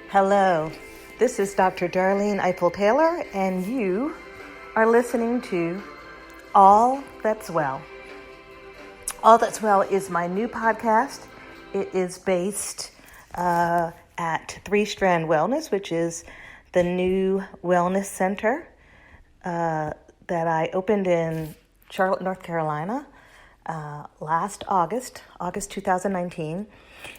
Hello, this is Dr. Darlene Ifill-Taylor, and you are listening to All That's Well. All That's Well is my new podcast. It is based at Strand Wellness, which is the new wellness center that I opened in Charlotte, North Carolina last August 2019.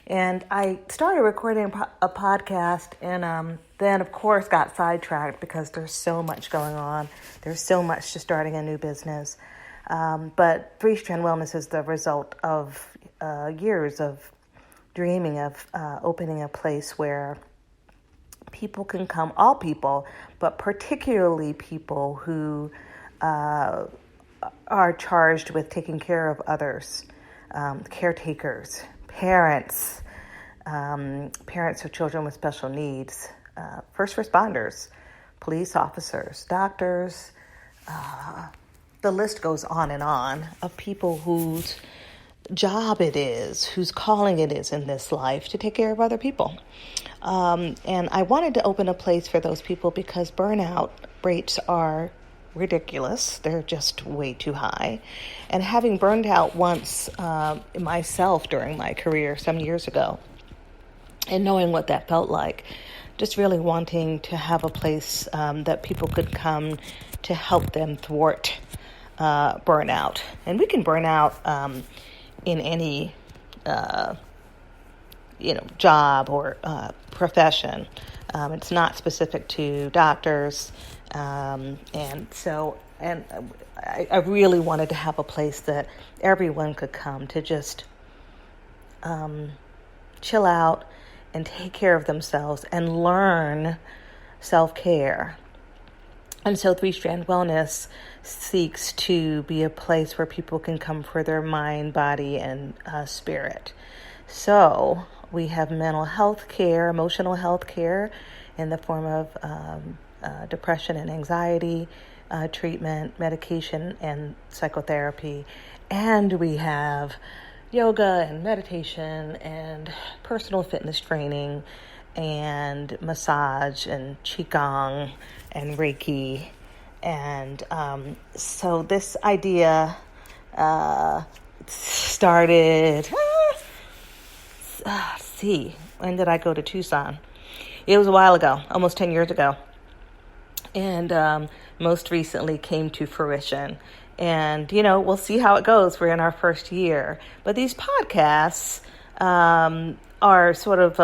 And I started recording a podcast and then, of course, got sidetracked because there's so much going on. There's so much to starting a new business. But Strand Wellness is the result of years of dreaming of opening a place where people can come, all people, but particularly people who are charged with taking care of others, caretakers, parents of children with special needs, first responders, police officers, doctors. The list goes on and on of people whose job it is, whose calling it is in this life to take care of other people. And I wanted to open a place for those people because burnout rates are ridiculous. They're just way too high. And having burned out once myself during my career some years ago, and knowing what that felt like, just really wanting to have a place that people could come to help them thwart burnout. And we can burn out in any job or profession. It's not specific to doctors. And I really wanted to have a place that everyone could come to just chill out and take care of themselves and learn self-care. And so Strand Wellness seeks to be a place where people can come for their mind, body, and spirit. So we have mental health care, emotional health care in the form of depression and anxiety treatment, medication, and psychotherapy. And we have yoga and meditation and personal fitness training and massage and qigong and Reiki. And so this idea started, when did I go to Tucson? It was a while ago, almost 10 years ago. And most recently came to fruition. And, we'll see how it goes. We're in our first year. But these podcasts are sort of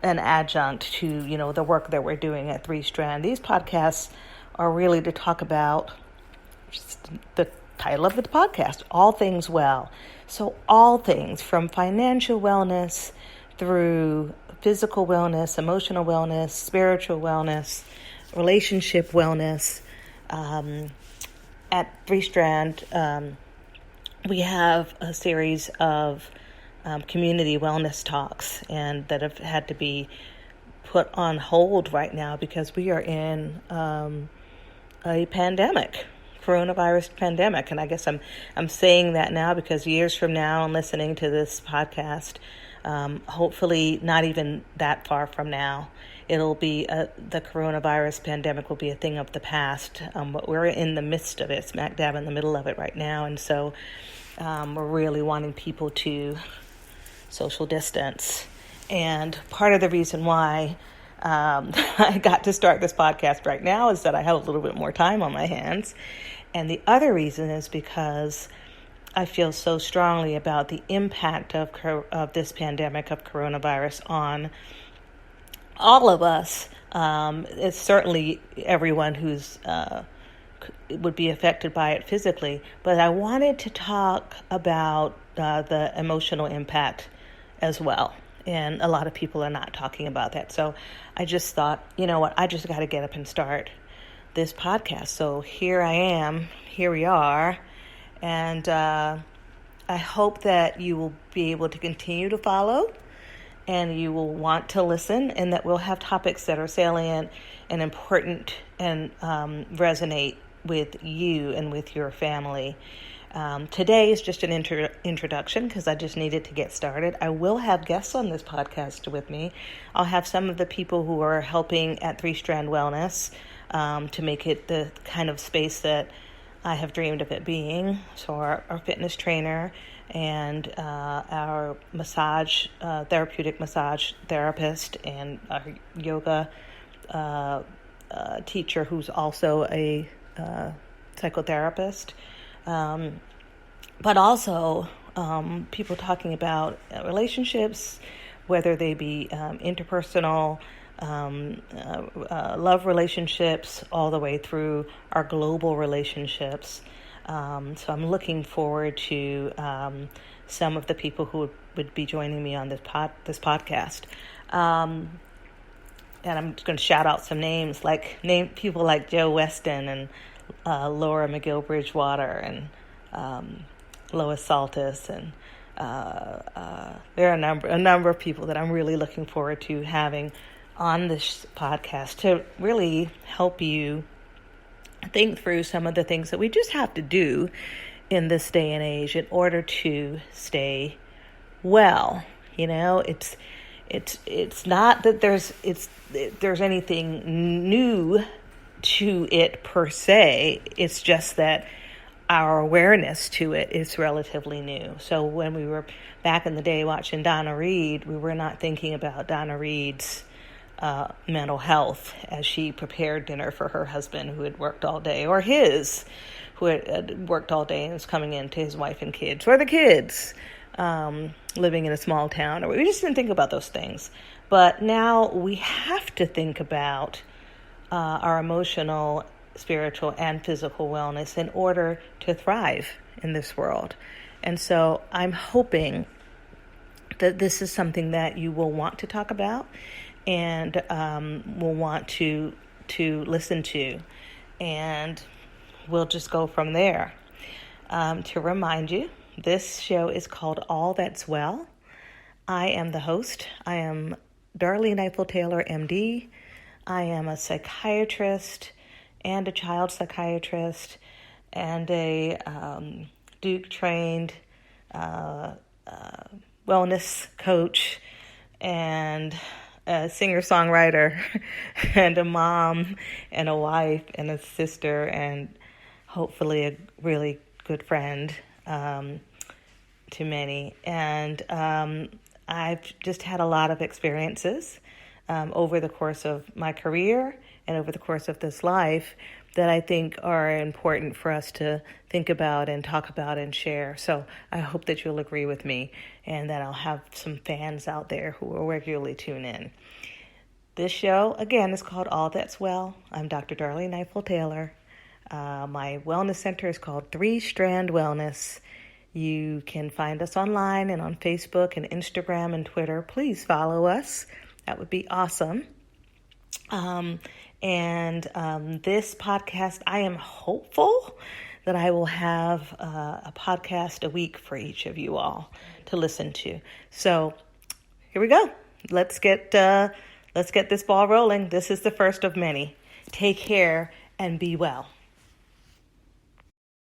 an adjunct to, the work that we're doing at Strand. These podcasts are really to talk about just the title of the podcast, All Things Well. So all things from financial wellness through physical wellness, emotional wellness, spiritual wellness, relationship wellness. At Strand, we have a series of community wellness talks and that have had to be put on hold right now because we are in a pandemic, coronavirus pandemic. And I guess I'm saying that now because years from now and listening to this podcast, hopefully not even that far from now, it'll be the coronavirus pandemic will be a thing of the past. But we're in the midst of it, smack dab in the middle of it right now. And so we're really wanting people to social distance. And part of the reason why I got to start this podcast right now is that I have a little bit more time on my hands. And the other reason is because I feel so strongly about the impact of this pandemic of coronavirus on all of us. It's certainly everyone who's would be affected by it physically. But I wanted to talk about the emotional impact as well. And a lot of people are not talking about that. So I just thought, I just got to get up and start this podcast. So here I am, here we are. And I hope that you will be able to continue to follow and you will want to listen, and that we'll have topics that are salient and important and resonate with you and with your family. Today is just an introduction because I just needed to get started. I will have guests on this podcast with me. I'll have some of the people who are helping at Strand Wellness to make it the kind of space that I have dreamed of it being. So our fitness trainer and our therapeutic massage therapist and our yoga teacher who's also a psychotherapist. But also people talking about relationships, whether they be interpersonal, love relationships, all the way through our global relationships. So I'm looking forward to some of the people who would be joining me on this podcast. And I'm going to shout out some names, name people like Joe Weston and Laura McGill Bridgewater and Lois Saltis, and there are a number of people that I'm really looking forward to having on this podcast to really help you think through some of the things that we just have to do in this day and age in order to stay well. It's not that there's anything new to it per se. It's just that our awareness to it is relatively new. So when we were back in the day watching Donna Reed, we were not thinking about Donna Reed's mental health as she prepared dinner for her husband who had worked all day, or his who had worked all day and was coming in to his wife and kids, or the kids living in a small town. Or we just didn't think about those things. But now we have to think about our emotional, spiritual, and physical wellness in order to thrive in this world. And so I'm hoping that this is something that you will want to talk about and will want to listen to. And we'll just go from there. To remind you, this show is called All That's Well. I am the host. I am Darlene Ifill-Taylor MD. I am a psychiatrist and a child psychiatrist and a Duke-trained wellness coach and a singer-songwriter and a mom and a wife and a sister and hopefully a really good friend to many. And I've just had a lot of experiences over the course of my career and over the course of this life that I think are important for us to think about and talk about and share. So I hope that you'll agree with me and that I'll have some fans out there who will regularly tune in. This show, again, is called All That's Well. I'm Dr. Darlene Ifill-Taylor. My wellness center is called Strand Wellness. You can find us online and on Facebook and Instagram and Twitter. Please follow us. That would be awesome. This podcast, I am hopeful that I will have a podcast a week for each of you all to listen to. So here we go. Let's get this ball rolling. This is the first of many. Take care and be well.